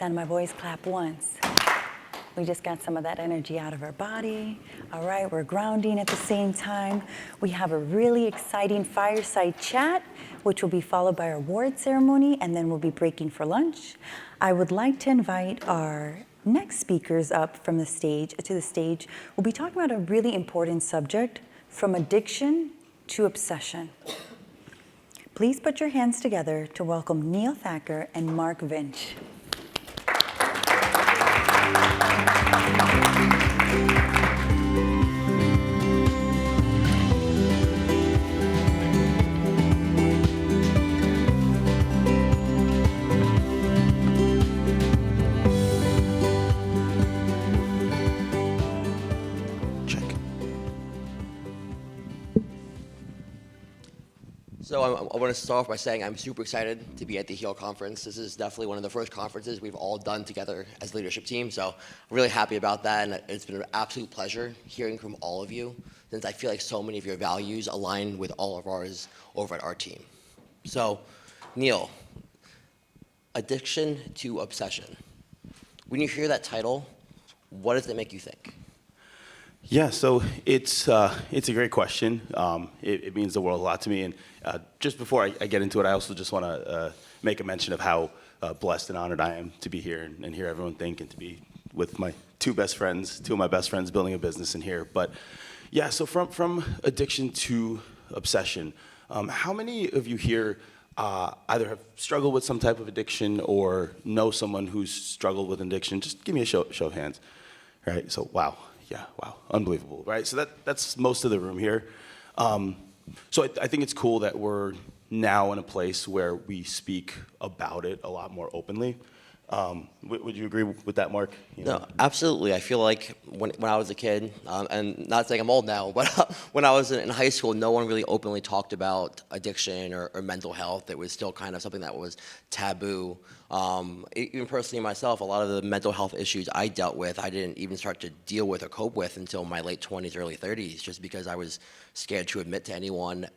sound of my voice, clap once. We just got some of that energy out of our body. All right, we're grounding at the same time. We have a really exciting fireside chat, which will be followed by our award ceremony, and then we'll be breaking for lunch. I would like to invite our next speakers up from the stage, to the stage. We'll be talking about a really important subject, from addiction to obsession. Please put your hands together to welcome Neal Thakkar and Mark Vinch. So I want to start off by saying I'm super excited to be at the HEAL conference. This is definitely one of the first conferences we've all done together as a leadership team, so I'm really happy about that, and it's been an absolute pleasure hearing from all of you, since I feel like so many of your values align with all of ours over at our team. So, Neal, addiction to obsession. When you hear that title, what does it make you think? Yeah, so it's a great question. It means the world a lot to me. And just before I get into it, I also just want to make a mention of how blessed and honored I am to be here and hear everyone think, and to be with my two of my best friends building a business in here. But yeah, so from addiction to obsession, how many of you here either have struggled with some type of addiction or know someone who's struggled with addiction? Just give me a show of hands. Right, so wow. Yeah, wow, unbelievable, right? So that's most of the room here. So I think it's cool that we're now in a place where we speak about it a lot more openly. Would you agree with that, Mark? No, absolutely. I feel like when I was a kid, and not saying I'm old now, but when I was in high school, no one really openly talked about addiction or mental health. It was still kind of something that was taboo. Even personally myself, a lot of the mental health issues I dealt with, I didn't even start to deal with or cope with until my late 20s, early 30s, just because I was scared to admit to anyone,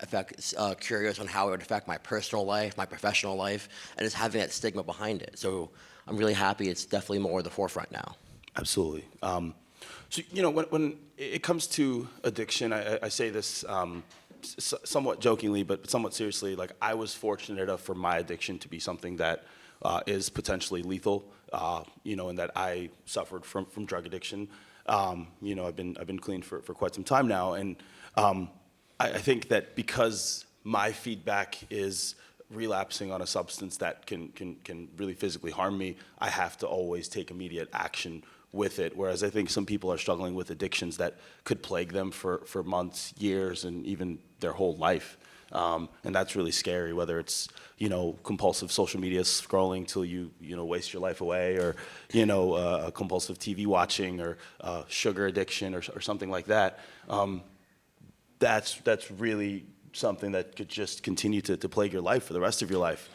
curious on how it would affect my personal life, my professional life, and just having that stigma behind it. So I'm really happy it's definitely more at the forefront now. Absolutely. So, when it comes to addiction, I say this somewhat jokingly, but somewhat seriously. Like, I was fortunate enough for my addiction to be something that is potentially lethal, and that I suffered from drug addiction. I've been clean for quite some time now, and I think that because my feedback is relapsing on a substance that can really physically harm me, I have to always take immediate action with it. Whereas I think some people are struggling with addictions that could plague them for months, years, and even their whole life. And that's really scary, whether it's, compulsive social media scrolling till you waste your life away, or, compulsive TV watching, or sugar addiction, or something like that. That's really something that could just continue to plague your life for the rest of your life.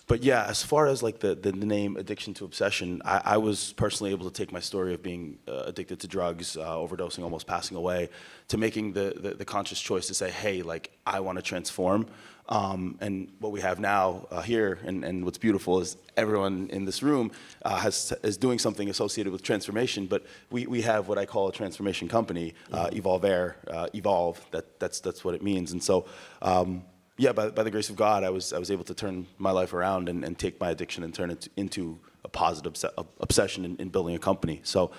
But yeah, as far as like the name addiction to obsession, I was personally able to take my story of being addicted to drugs, overdosing, almost passing away, to making the conscious choice to say, hey, like, I want to transform. And what we have now here, and what's beautiful is everyone in this room is doing something associated with transformation. But we have what I call a transformation company, EVOLVERE, evolve. That's what it means. And so, yeah, by the grace of God, I was able to turn my life around and take my addiction and turn it into a positive obsession in building a company. So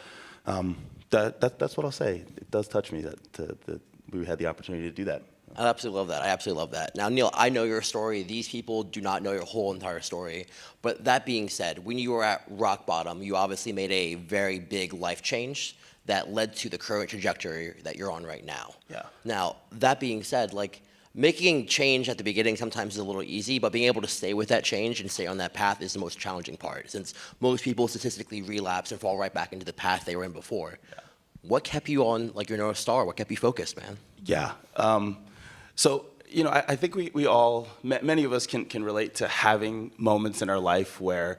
that's what I'll say. It does touch me that we had the opportunity to do that. I absolutely love that. Now, Neal, I know your story. These people do not know your whole entire story. But that being said, when you were at rock bottom, you obviously made a very big life change that led to the current trajectory that you're on right now. Yeah. Now, that being said, like, making change at the beginning sometimes is a little easy, but being able to stay with that change and stay on that path is the most challenging part, since most people statistically relapse and fall right back into the path they were in before. Yeah. What kept you on, like, your North Star? What kept you focused, man? Yeah. So, I think we all, many of us can relate to having moments in our life where,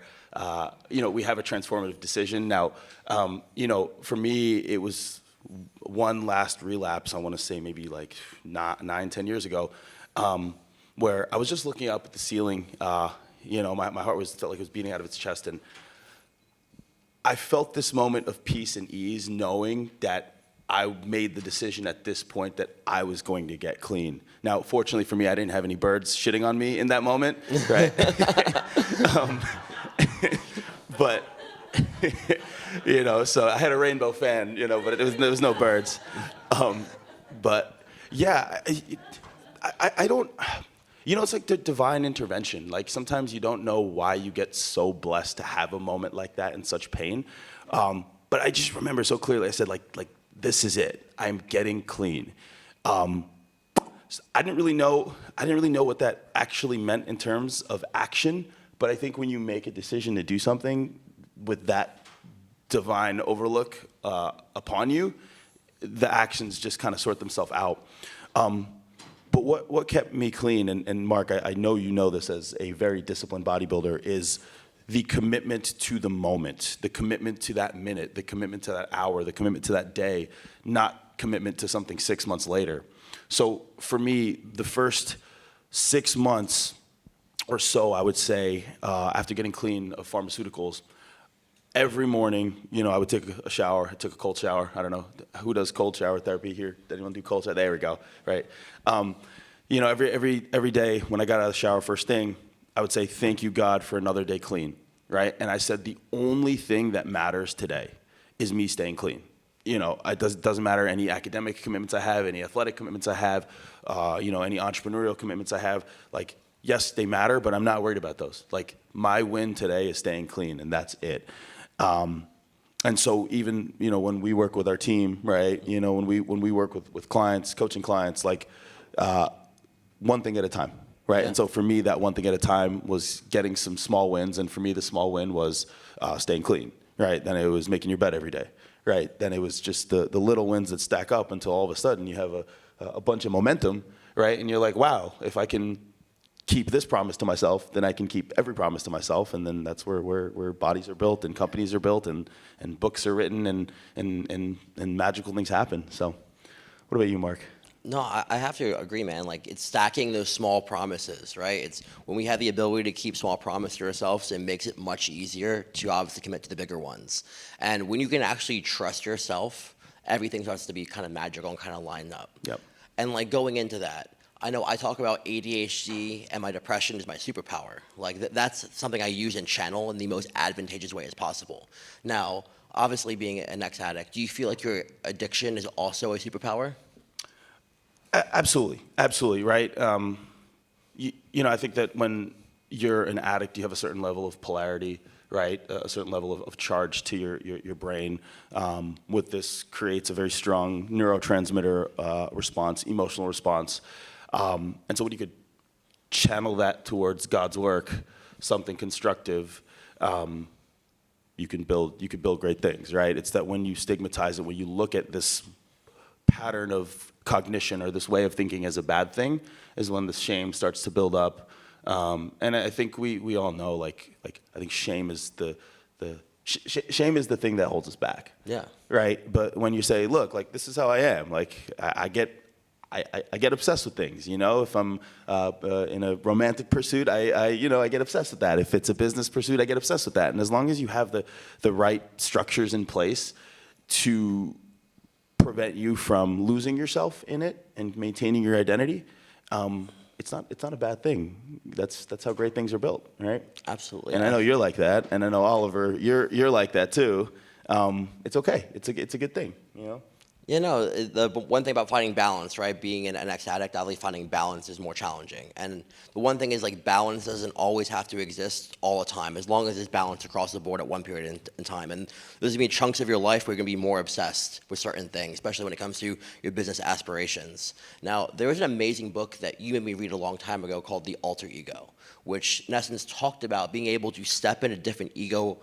we have a transformative decision. Now, for me, it was one last relapse, I want to say maybe like 9-10 years ago, where I was just looking up at the ceiling My heart felt like it was beating out of its chest. And I felt this moment of peace and ease knowing that I made the decision at this point that I was going to get clean. Now, fortunately for me, I didn't have any birds shitting on me in that moment, right? But, so I had a rainbow fan, but there was no birds. But yeah, I don't, it's like the divine intervention. Like sometimes you don't know why you get so blessed to have a moment like that in such pain. But I just remember so clearly, I said like, this is it. I'm getting clean. I didn't really know what that actually meant in terms of action. But I think when you make a decision to do something with that divine overlook upon you, the actions just kind of sort themselves out. But what kept me clean, and Mark, I know you know this as a very disciplined bodybuilder, is the commitment to the moment, the commitment to that minute, the commitment to that hour, the commitment to that day, not commitment to something 6 months later. So for me, the first 6 months or so, I would say, after getting clean of pharmaceuticals, every morning, I would take a shower. I took a cold shower. I don't know who does cold shower therapy here. Did anyone do cold shower? There we go. Right. Every day when I got out of the shower, first thing, I would say, thank you, God, for another day clean. Right. And I said, the only thing that matters today is me staying clean. It doesn't matter any academic commitments I have, any athletic commitments I have, any entrepreneurial commitments I have. Like, yes, they matter, but I'm not worried about those. Like, my win today is staying clean, and that's it. And so even, when we work with our team, right, when we work with clients, coaching clients, like, one thing at a time, right? Yeah. And so for me, that one thing at a time was getting some small wins. And for me, the small win was staying clean, right? Then it was making your bed every day, right? Then it was just the little wins that stack up until all of a sudden you have a bunch of momentum, right? And you're like, wow, if I can keep this promise to myself, then I can keep every promise to myself. And then that's where bodies are built and companies are built and books are written and magical things happen. So what about you, Mark? No, I have to agree, man. Like, it's stacking those small promises, right? It's when we have the ability to keep small promises to ourselves, it makes it much easier to obviously commit to the bigger ones. And when you can actually trust yourself, everything starts to be kind of magical and kind of lined up. Yep. And like going into that, I know I talk about ADHD and my depression is my superpower. Like that's something I use and channel in the most advantageous way as possible. Now, obviously being an ex-addict, do you feel like your addiction is also a superpower? Absolutely, right? I think that when you're an addict, you have a certain level of polarity, right? A certain level of charge to your brain. With this creates a very strong neurotransmitter response, emotional response. And so when you could channel that towards God's work, something constructive, you can build great things, right? It's that when you stigmatize it, when you look at this pattern of cognition or this way of thinking as a bad thing, is when the shame starts to build up. And I think we all know, like I think shame is shame is the thing that holds us back. Yeah. Right. But when you say, look, like this is how I am, like I get obsessed with things, if I'm in a romantic pursuit, I get obsessed with that. If it's a business pursuit, I get obsessed with that. And as long as you have the right structures in place to prevent you from losing yourself in it and maintaining your identity, it's not a bad thing. That's how great things are built, right? Absolutely. And I know you're like that, and I know Oliver, you're like that too. It's okay. It's a good thing, the one thing about finding balance, right? Being an ex-addict, obviously finding balance is more challenging. And the one thing is, like, balance doesn't always have to exist all the time, as long as it's balanced across the board at one period in time. And there's going to be chunks of your life where you're going to be more obsessed with certain things, especially when it comes to your business aspirations. Now, there was an amazing book that you made me read a long time ago called The Alter Ego, which in essence talked about being able to step in a different ego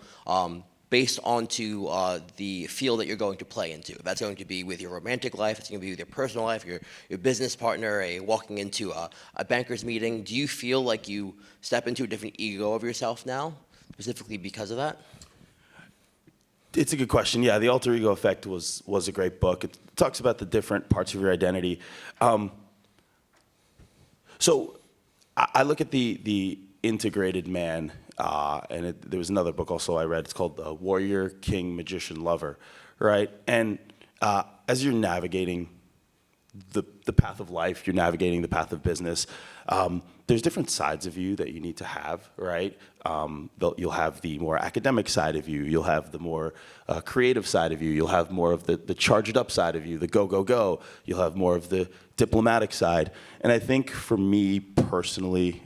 based onto the field that you're going to play into. That's going to be with your romantic life, it's going to be with your personal life, your business partner, walking into a banker's meeting. Do you feel like you step into a different ego of yourself now, specifically because of that? It's a good question. Yeah, The Alter Ego Effect was a great book. It talks about the different parts of your identity. So I look at the integrated man, and there was another book also I read. It's called Warrior, King, Magician, Lover, right? And as you're navigating the path of life, you're navigating the path of business, there's different sides of you that you need to have, right? You'll have the more academic side of you. You'll have the more creative side of you. You'll have more of the charged up side of you, the go, go, go. You'll have more of the diplomatic side. And I think for me personally,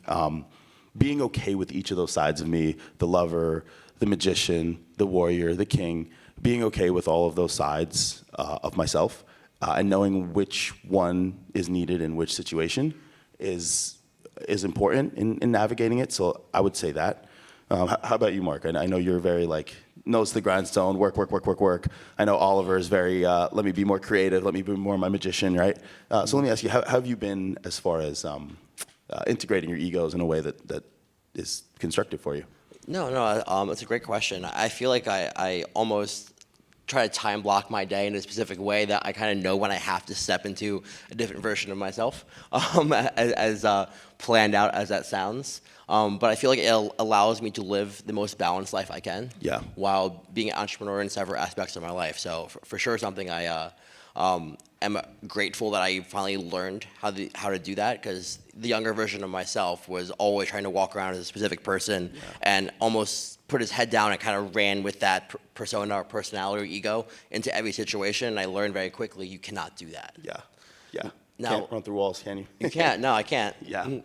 being okay with each of those sides of me, the lover, the magician, the warrior, the king, being okay with all of those sides of myself, and knowing which one is needed in which situation is important in navigating it. So I would say that. How about you, Mark? I know you're very nose to the grindstone, work, work, work, work, work. I know Oliver is very, let me be more creative, let me be more my magician, right? So let me ask you, how have you been as far as integrating your egos in a way that is constructive for you? No, it's a great question. I feel like I almost try to time block my day in a specific way that I kind of know when I have to step into a different version of myself, as planned out as that sounds. But I feel like it allows me to live the most balanced life I can, while being an entrepreneur in several aspects of my life. So for sure, something I am grateful that I finally learned how to do that, because the younger version of myself was always trying to walk around as a specific person and almost put his head down and kind of ran with that persona or personality or ego into every situation. And I learned very quickly, you cannot do that. Yeah. Now, can't run through walls, can you? You can't. No, I can't. Yeah.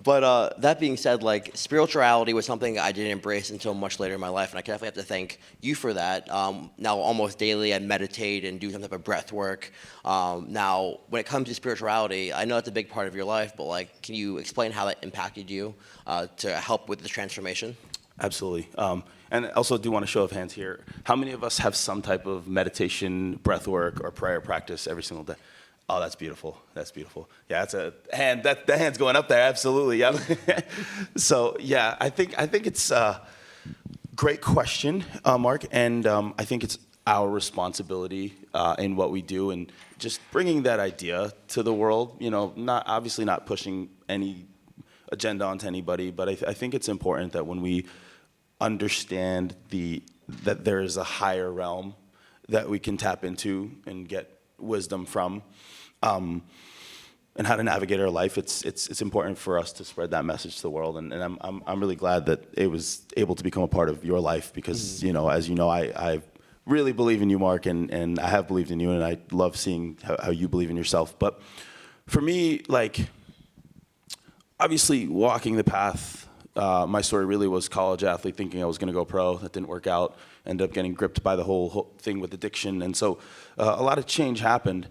But that being said, spirituality was something I didn't embrace until much later in my life, and I definitely have to thank you for that. Now, almost daily, I meditate and do some type of breath work. Now, when it comes to spirituality, I know that's a big part of your life, but can you explain how that impacted you to help with the transformation? Absolutely. And I also do want to show of hands here. How many of us have some type of meditation, breath work, or prayer practice every single day? Oh, that's beautiful. That's beautiful. Yeah, that's a hand. That hand's going up there. Absolutely. Yeah. So yeah, I think it's a great question, Mark, and I think it's our responsibility in what we do, and just bringing that idea to the world. Not pushing any agenda onto anybody, but I think it's important that when we understand that there is a higher realm that we can tap into and get wisdom from, and how to navigate our life, it's important for us to spread that message to the world, and I'm really glad that it was able to become a part of your life, because as you know, I really believe in you, Mark, and I have believed in you, and I love seeing how you believe in yourself. But for me, obviously walking the path, my story really was college athlete thinking I was going to go pro. That didn't work out. Ended up getting gripped by the whole thing with addiction, and so a lot of change happened.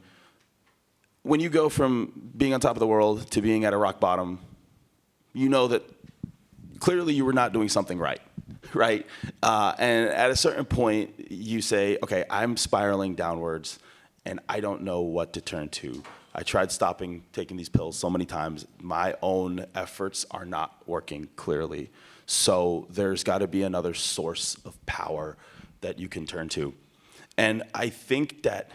When you go from being on top of the world to being at a rock bottom, you know that clearly you were not doing something right? And at a certain point, you say, okay, I'm spiraling downwards, and I don't know what to turn to. I tried stopping taking these pills so many times. My own efforts are not working clearly. So there's got to be another source of power that you can turn to. And I think that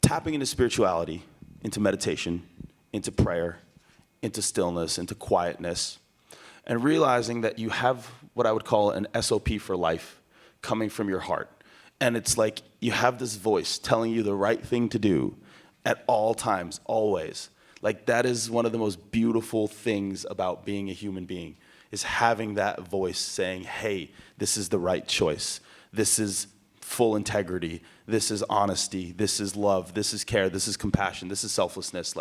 tapping into spirituality, into meditation, into prayer, into stillness, into quietness, and realizing that you have what I would call an SOP for life coming from your heart. And it's like you have this voice telling you the right thing to do at all times, always. That is one of the most beautiful things about being a human being, is having that voice saying, hey, this is the right choice. This is full integrity. This is honesty. This is love. This is care. This is compassion. This is selflessness.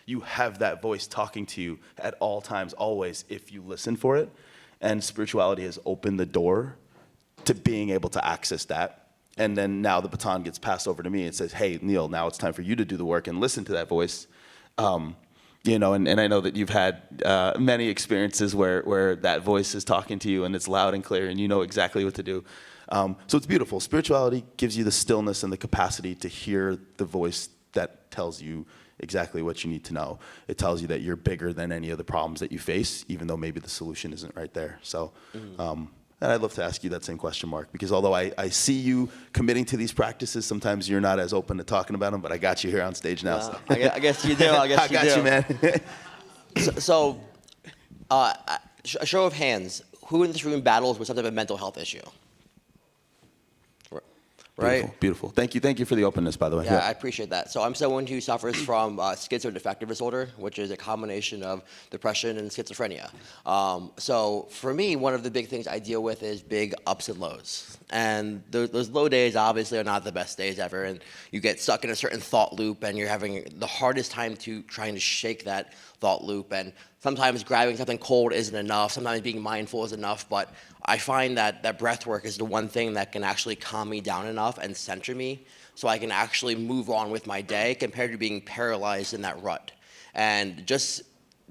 You have that voice talking to you at all times, always, if you listen for it. And spirituality has opened the door to being able to access that. And then now the baton gets passed over to me and says, hey, Neal, now it's time for you to do the work and listen to that voice. And I know that you've had many experiences where that voice is talking to you and it's loud and clear and you know exactly what to do. So it's beautiful. Spirituality gives you the stillness and the capacity to hear the voice that tells you exactly what you need to know. It tells you that you're bigger than any of the problems that you face, even though maybe the solution isn't right there. So, and I'd love to ask you that same question, Mark, because although I see you committing to these practices, sometimes you're not as open to talking about them, but I got you here on stage now. So. I guess you do. I got you, man. So A show of hands. Who in this room battles with some type of mental health issue? Right? Beautiful. Thank you for the openness, by the way. Yeah, I appreciate that. So I'm someone who suffers from schizoaffective disorder, which is a combination of depression and schizophrenia. So for me, one of the big things I deal with is big ups and lows. And those low days obviously are not the best days ever, and you get stuck in a certain thought loop, and you're having the hardest time trying to shake that thought loop. And sometimes grabbing something cold isn't enough. Sometimes being mindful is enough. But I find that breath work is the one thing that can actually calm me down enough and center me so I can actually move on with my day compared to being paralyzed in that rut. And just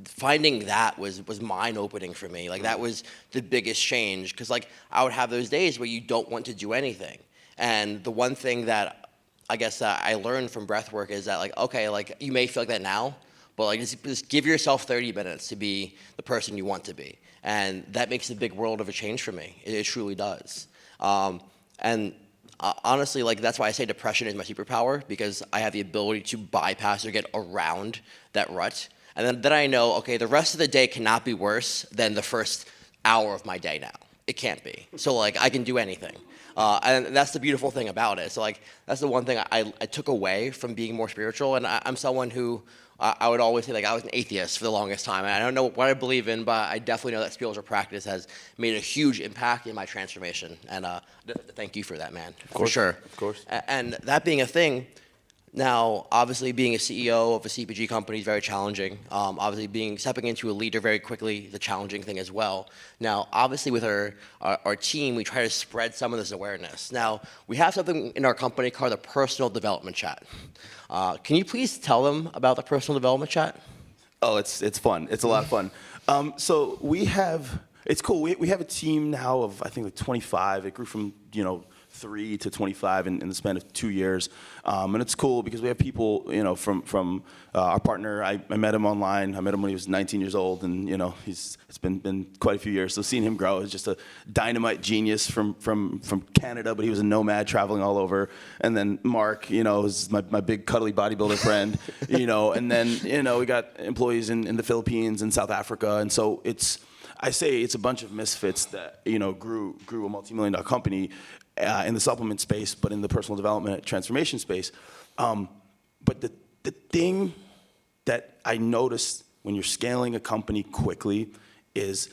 finding that was mind-opening for me. Like, that was the biggest change, because like I would have those days where you don't want to do anything. And the one thing that I guess I learned from breath work is that, like, okay, like you may feel like that now, but like just give yourself 30 minutes to be the person you want to be. And that makes a big world of a change for me. It truly does. Honestly, like, that's why I say depression is my superpower, because I have the ability to bypass or get around that rut. And then I know, okay, the rest of the day cannot be worse than the first hour of my day now. It can't be. So like, I can do anything. And that's the beautiful thing about it. So like, that's the one thing I took away from being more spiritual. And I'm someone who, I would always say, like, I was an atheist for the longest time. And I don't know what I believe in, but I definitely know that spiritual practice has made a huge impact in my transformation. And thank you for that, man. For sure. Of course. And that being a thing, now, obviously, being a CEO of a CPG company is very challenging. Obviously, stepping into a leader very quickly is a challenging thing as well. Now, obviously, with our team, we try to spread some of this awareness. Now, we have something in our company called the Personal Development Chat. Can you please tell them about the Personal Development Chat? Oh, it's fun. It's a lot of fun. So it's cool. We have a team now of, I think, like 25. It grew from 3 to 25 in the span of 2 years, and it's cool because we have people, from our partner. I met him online. I met him when he was 19 years old, and it's been quite a few years. So seeing him grow is just a dynamite genius from Canada, but he was a nomad traveling all over. And then Mark, is my big cuddly bodybuilder friend, and then we got employees in the Philippines and South Africa, and so it's a bunch of misfits that grew a multi-million-dollar company in the supplement space, but in the personal development transformation space. But the thing that I noticed when you're scaling a company quickly is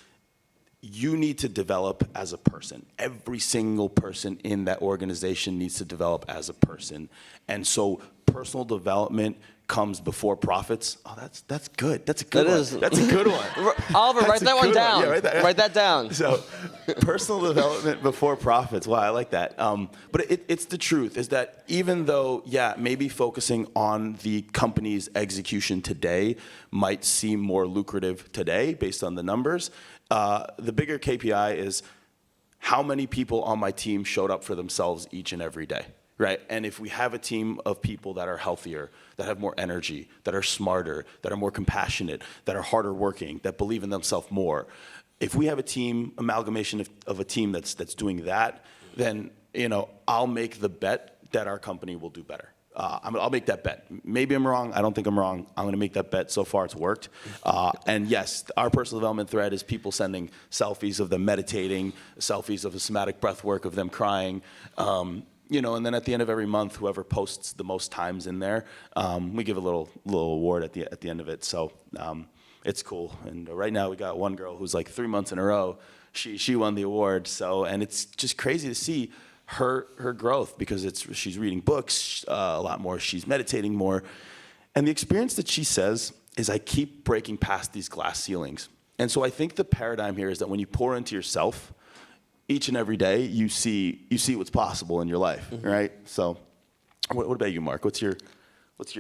you need to develop as a person. Every single person in that organization needs to develop as a person. And so personal development comes before profits. Oh, that's good. That's a good one. That's a good one. Oliver, write that one down. Yeah, write that down. So, personal development before profits. Wow, I like that. But it's the truth, is that even though, maybe focusing on the company's execution today might seem more lucrative today based on the numbers, the bigger KPI is how many people on my team showed up for themselves each and every day. Right, and if we have a team of people that are healthier, that have more energy, that are smarter, that are more compassionate, that are harder working, that believe in themselves more, if we have a amalgamation of a team that's doing that, then I'll make the bet that our company will do better. I'll make that bet. Maybe I'm wrong. I don't think I'm wrong. I'm going to make that bet. So far, it's worked. And yes, our personal development thread is people sending selfies of them meditating, selfies of a somatic breath work of them crying. And then at the end of every month, whoever posts the most times in there, we give a little award at the end of it. So it's cool. And right now we got one girl who's like 3 months in a row. She won the award. And it's just crazy to see her growth, because she's reading books a lot more. She's meditating more. And the experience that she says is, I keep breaking past these glass ceilings. And so I think the paradigm here is that when you pour into yourself, each and every day, you see what's possible in your life, right? So, what about you, Mark? What's your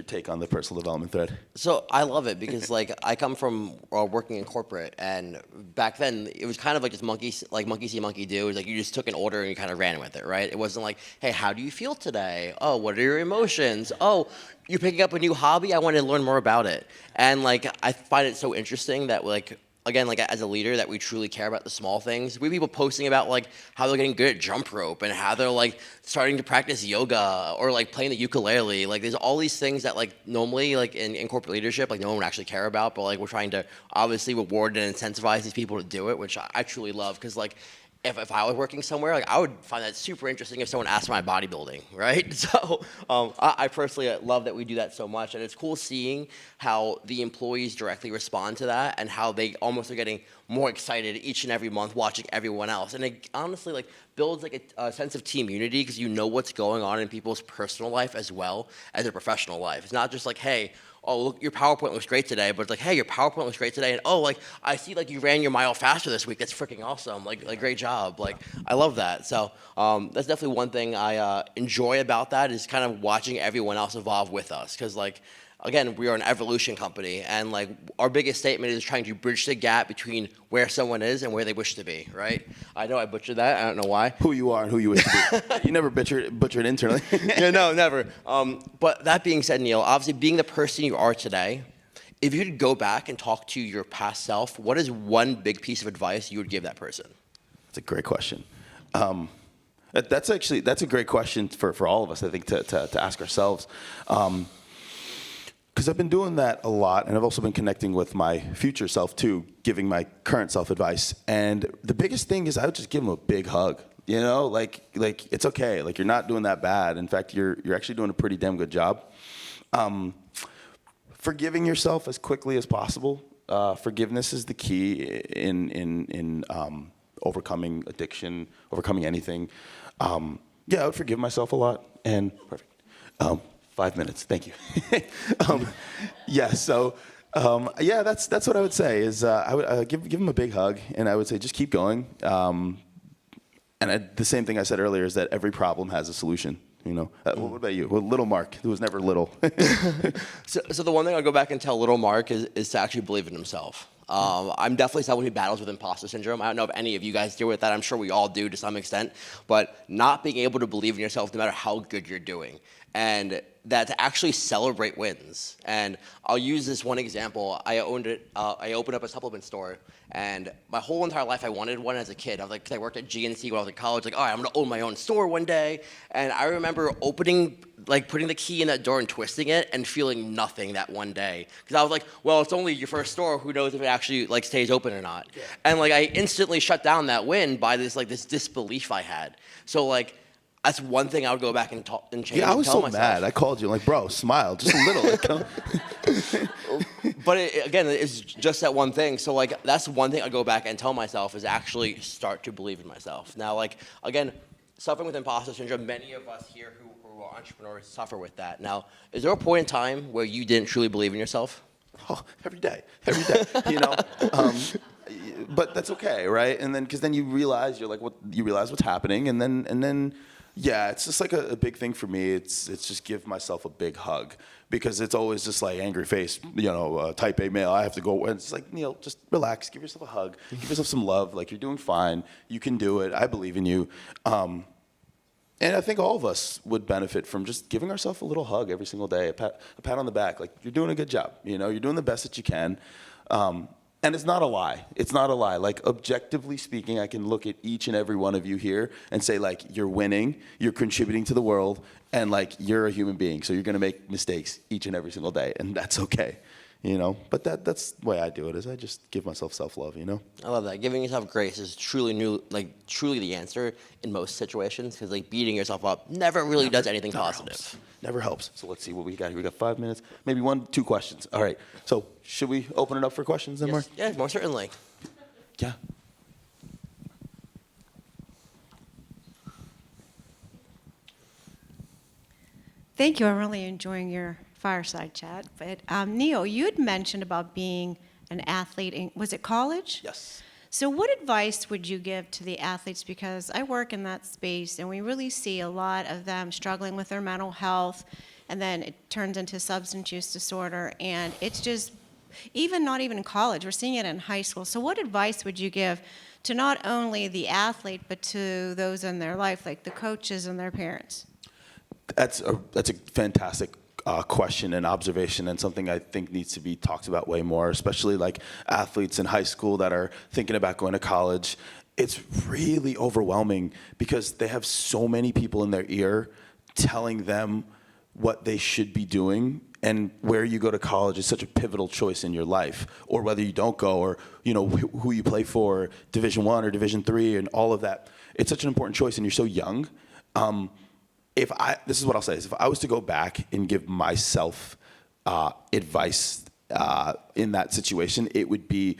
take on the personal development thread? So I love it because, like, I come from working in corporate, and back then it was kind of like this monkey see, monkey do. It was like you just took an order and you kind of ran with it, right? It wasn't like, hey, how do you feel today? Oh, what are your emotions? Oh, you're picking up a new hobby? I want to learn more about it. And like, I find it so interesting that, like, again, like as a leader, that we truly care about the small things. We have people posting about like how they're getting good at jump rope and how they're like starting to practice yoga or like playing the ukulele. Like there's all these things that like normally like in corporate leadership, like no one would actually care about, but like we're trying to obviously reward and incentivize these people to do it, which I truly love. Because like if I was working somewhere, like I would find that super interesting if someone asked my bodybuilding, right? So I personally love that we do that so much, and it's cool seeing how the employees directly respond to that and how they almost are getting more excited each and every month watching everyone else. And it honestly like builds like a sense of team unity because you know what's going on in people's personal life as well as their professional life. It's not just like, hey, oh, look, your PowerPoint looks great today, but it's like, hey, your PowerPoint looks great today, and oh, like, I see, like, you ran your mile faster this week. That's freaking awesome. Like great job. Like, I love that. So that's definitely one thing I enjoy about that is kind of watching everyone else evolve with us, because, like, again, we are an evolution company, and like our biggest statement is trying to bridge the gap between where someone is and where they wish to be, right? I know I butchered that. I don't know why. Who you are and who you wish to be. You never butchered internally. Yeah, no, never. But that being said, Neal, obviously being the person you are today, if you could go back and talk to your past self, what is one big piece of advice you would give that person? That's a great question. That's a great question for all of us, I think, to ask ourselves. Because I've been doing that a lot, and I've also been connecting with my future self too, giving my current self advice. And the biggest thing is I would just give him a big hug. You know, like it's okay. Like you're not doing that bad. In fact, you're actually doing a pretty damn good job. Forgiving yourself as quickly as possible. Forgiveness is the key in overcoming addiction, overcoming anything. Yeah, I would forgive myself a lot. And perfect. 5 minutes, thank you. Yeah, so yeah, that's what I would say is I would give him a big hug, and I would say just keep going. And the same thing I said earlier is that every problem has a solution. You know, what about you? Well, little Mark, who was never little. So the one thing I'll go back and tell little Mark is to actually believe in himself. I'm definitely someone who battles with imposter syndrome. I don't know if any of you guys deal with that. I'm sure we all do to some extent. But not being able to believe in yourself no matter how good you're doing. And that to actually celebrate wins. And I'll use this one example. I opened up a supplement store, and my whole entire life I wanted one as a kid. I was like, 'cause I worked at GNC when I was in college, like, all right, I'm gonna own my own store one day. And I remember putting the key in that door and twisting it and feeling nothing that one day. Because I was like, well, it's only your first store. Who knows if it actually like stays open or not? Yeah. And like I instantly shut down that win by this disbelief I had. So like, that's one thing I would go back and change. Yeah, I was so mad. I called you. I'm like, bro, smile, just a little. But again, it's just that one thing. So like, that's one thing I go back and tell myself is actually start to believe in myself. Now, like again, suffering with imposter syndrome, many of us here who are entrepreneurs suffer with that. Now, is there a point in time where you didn't truly believe in yourself? Oh, every day, you know. But that's okay, right? And then, because then you realize what's happening, and then. Yeah, it's just like a big thing for me. It's just give myself a big hug, because it's always just like angry face, you know, type A male. I have to go. And it's like, Neal, just relax. Give yourself a hug. Give yourself some love. Like, you're doing fine. You can do it. I believe in you. And I think all of us would benefit from just giving ourselves a little hug every single day, a pat on the back. Like, you're doing a good job. You know, you're doing the best that you can. And it's not a lie. It's not a lie. Like, objectively speaking, I can look at each and every one of you here and say, like, you're winning, you're contributing to the world, and, like, you're a human being. So you're going to make mistakes each and every single day, and that's okay, you know? But that's the way I do it, is I just give myself self-love, you know? I love that. Giving yourself grace is truly the answer in most situations, because, like, beating yourself up never does anything positive. Helps. Never helps. So let's see what we got here. We got 5 minutes, maybe 1-2 questions. All right. So should we open it up for questions then, Mark? Yeah, most certainly. Yeah. Thank you. I'm really enjoying your fireside chat. But Neal, you had mentioned about being an athlete was it college? Yes. So what advice would you give to the athletes? Because I work in that space, and we really see a lot of them struggling with their mental health, and then it turns into substance use disorder, and it's just not even in college. We're seeing it in high school. So what advice would you give to not only the athlete, but to those in their life, like the coaches and their parents? That's a fantastic question and observation, and something I think needs to be talked about way more, especially like athletes in high school that are thinking about going to college. It's really overwhelming because they have so many people in their ear telling them what they should be doing, and where you go to college is such a pivotal choice in your life, or whether you don't go, or who you play for, Division I or Division III, and all of that. It's such an important choice, and you're so young. This is what I'll say: is if I was to go back and give myself advice in that situation, it would be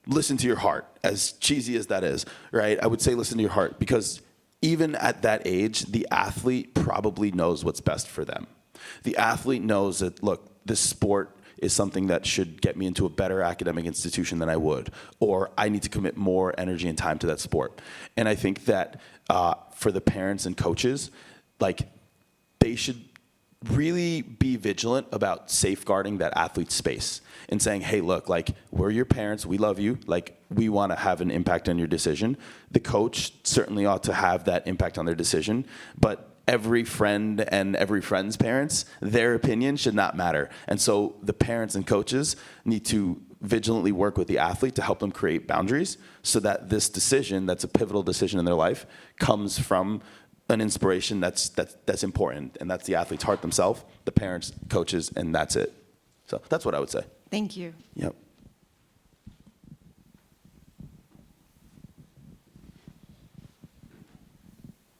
listen to your heart. As cheesy as that is, right? I would say listen to your heart, because even at that age, the athlete probably knows what's best for them. The athlete knows that, look, this sport is something that should get me into a better academic institution than I would, or I need to commit more energy and time to that sport. And I think that for the parents and coaches, like, they should really be vigilant about safeguarding that athlete's space and saying, hey, look, like, we're your parents, we love you, like, we want to have an impact on your decision. The coach certainly ought to have that impact on their decision, but every friend and every friend's parents, their opinion should not matter. And so the parents and coaches need to vigilantly work with the athlete to help them create boundaries so that this decision, that's a pivotal decision in their life, comes from an inspiration that's important, and that's the athlete's heart themselves, the parents, coaches, and that's it. So that's what I would say. Thank you. Yep.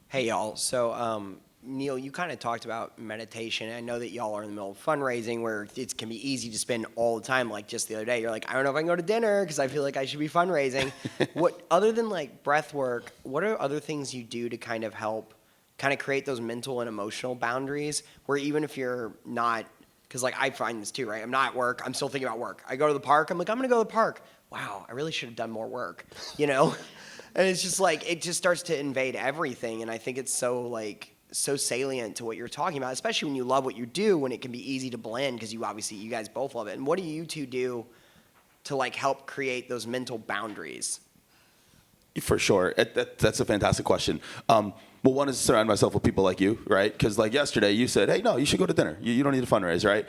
Hey, y'all. So, Neal, you kind of talked about meditation. I know that y'all are in the middle of fundraising where it can be easy to spend all the time. Like just the other day, you're like, I don't know if I can go to dinner because I feel like I should be fundraising. What, other than like breath work, what are other things you do to kind of help kind of create those mental and emotional boundaries where even if you're not, because like I find this too, right? I'm not at work. I'm still thinking about work. I go to the park. I'm like, I'm going to go to the park. Wow, I really should have done more work, you know? And it's just like, it just starts to invade everything. And I think it's so salient to what you're talking about, especially when you love what you do, when it can be easy to blend because you guys both love it. And what do you two do to like help create those mental boundaries? For sure. That's a fantastic question. Well, one is to surround myself with people like you, right? Because like yesterday, you said, "Hey, no, you should go to dinner. You don't need to fundraise," right?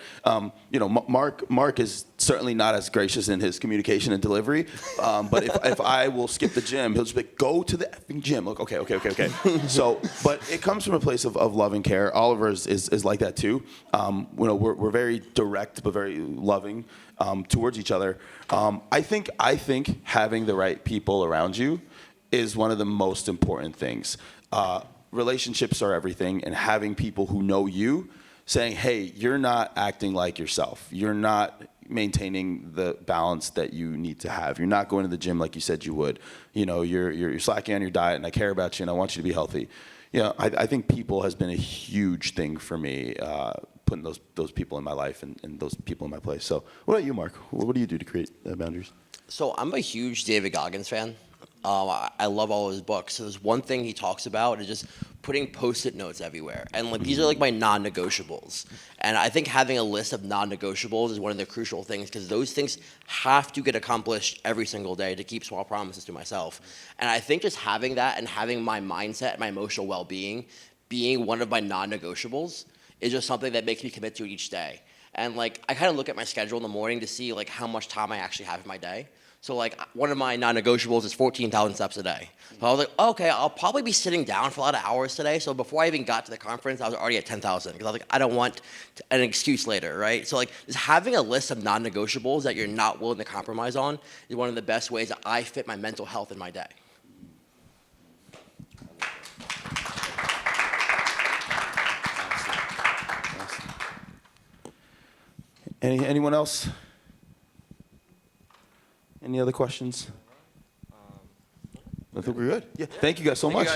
Mark is certainly not as gracious in his communication and delivery. But if I will skip the gym, he'll just be like, "Go to the effing gym." Like, okay. So, but it comes from a place of love and care. Oliver is like that too. We're very direct but very loving towards each other. I think having the right people around you is one of the most important things. Relationships are everything, and having people who know you saying, hey, you're not acting like yourself. You're not maintaining the balance that you need to have. You're not going to the gym like you said you would. You're slacking on your diet, and I care about you, and I want you to be healthy. I think people has been a huge thing for me, putting those people in my life and those people in my place. So what about you, Mark? What do you do to create boundaries? So I'm a huge David Goggins fan. I love all his books. So there's one thing he talks about is just putting Post-it notes everywhere. And like these are like my non-negotiables. And I think having a list of non-negotiables is one of the crucial things because those things have to get accomplished every single day to keep small promises to myself. And I think just having that and having my mindset, my emotional well-being, being one of my non-negotiables is just something that makes me commit to it each day. And like I kind of look at my schedule in the morning to see like how much time I actually have in my day. So like one of my non-negotiables is 14,000 steps a day. So I was like, okay, I'll probably be sitting down for a lot of hours today. So before I even got to the conference, I was already at 10,000 because I was like, I don't want an excuse later, right? So like just having a list of non-negotiables that you're not willing to compromise on is one of the best ways that I fit my mental health in my day. Anyone else? Any other questions? I think we're good. Yeah. Thank you guys so much.